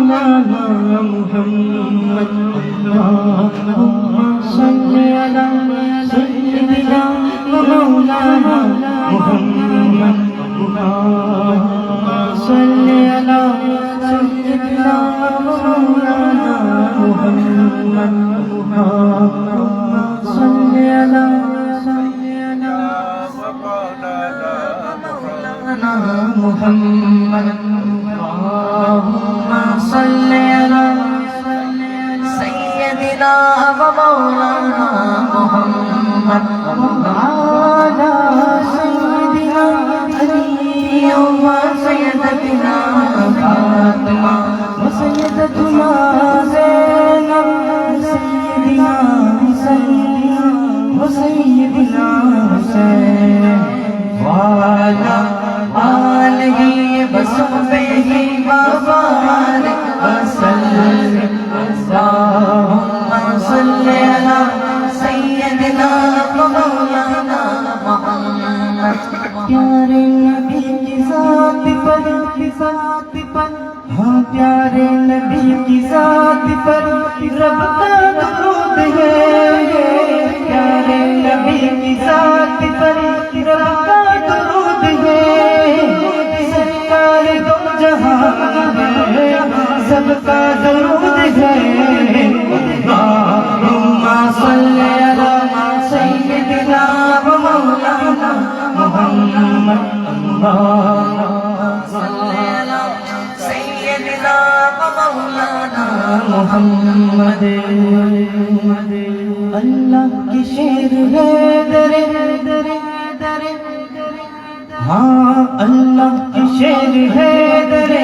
مولانا محمد اللهم صل على سيدنا ومولانا محمد اللهم صل على سيدنا ومولانا محمد اللهم صل على سيدنا ومولانا محمد اللهم صل على سيدنا ومولانا محمد وعلى سيدنا علي وسيدتنا فاطمة وسيدتنا زينب سيدنا حسين وسيدنا حسين وعلى آله وصحبه وبارك وسلم اللهم صل على سيدنا ومولانا محمد پیارے نبی کی ذات پر ہاں پیارے نبی کی ذات پر رب کا درود ہے پیارے نبی کی ذات پر رب کا درود ہے سرکار دو جہان ہے سب کا درود ہے اللہم صل علی سیدنا و مولانا محمد اللہم صل علی سیدنا و مولانا محمد اللہ کی شیر ہے درے ہاں اللہ کی شیر ہے درے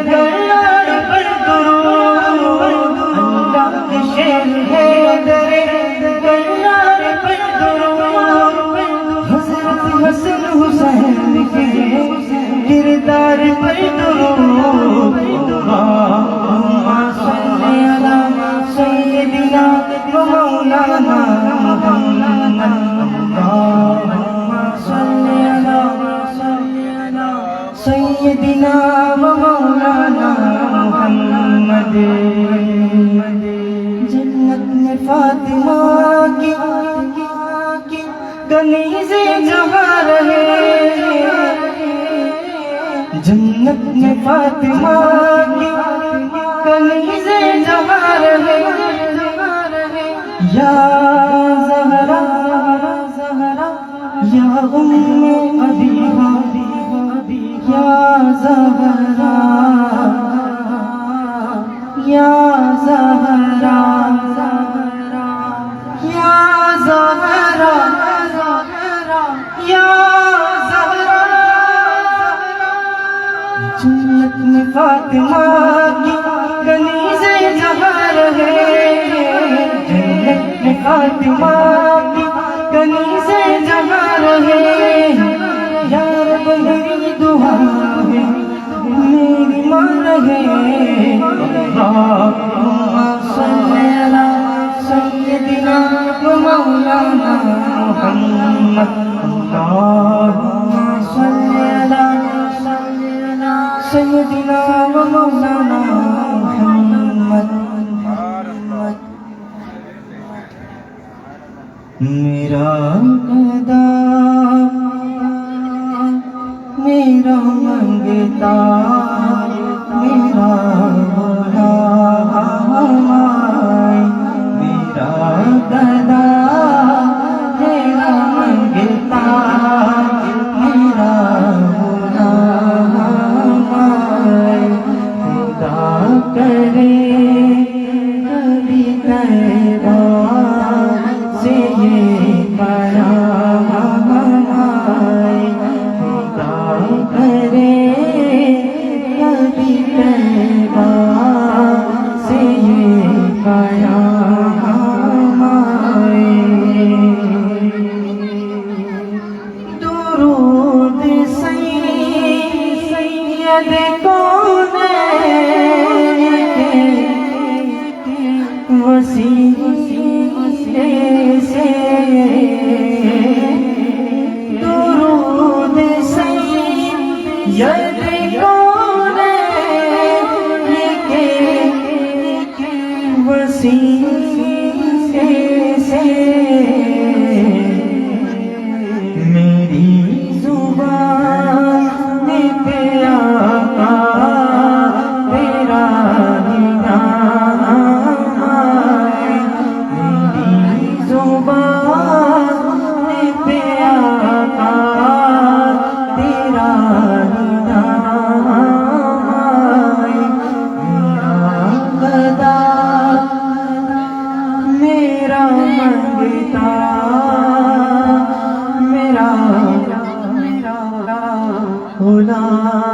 گلار پر درود اللہ کی شیر ہے درے گلار پر درود حضرت حسن حسین کے کردار پر درود اللہم صل علی سیدنا و مولانا محمد اللہم صل علی سیدنا و مولانا محمد جنت میں فاطمہ کی کنیزیں جہاں رہے جنت میں فاطمہ کی کنیزیں جہاں رہے یا زہرا یا ام حبیبہ یا زہرا یا زہرا یا زہرا یا زہرا جنت میں فاطمہ کی کنیزیں جہاں رہے جنت میں فاطمہ کی کنیزیں جہاں رہے یا رب میری دعا ہے میری ماں رہے اللہم صل علی سیدنا و مولانا محمد اللہم صل علی سیدنا و مولانا محمد میرا خدا میرا منگتا میرا غلام میرا گدا میرا منگتا میرا غلام خدا کرے کبھی تیرا سے یہ پیام کرے کبھی تیرا سے یہ پیام درود سید کونین وسیلے سے درود سید کونین کے سینے سے میری زبان پہ آقا تیرا ہی نام آئے، میری زبان پہ آقا تیرا ہی نام آئے، میرا خدا میرا منگتا میرا غلام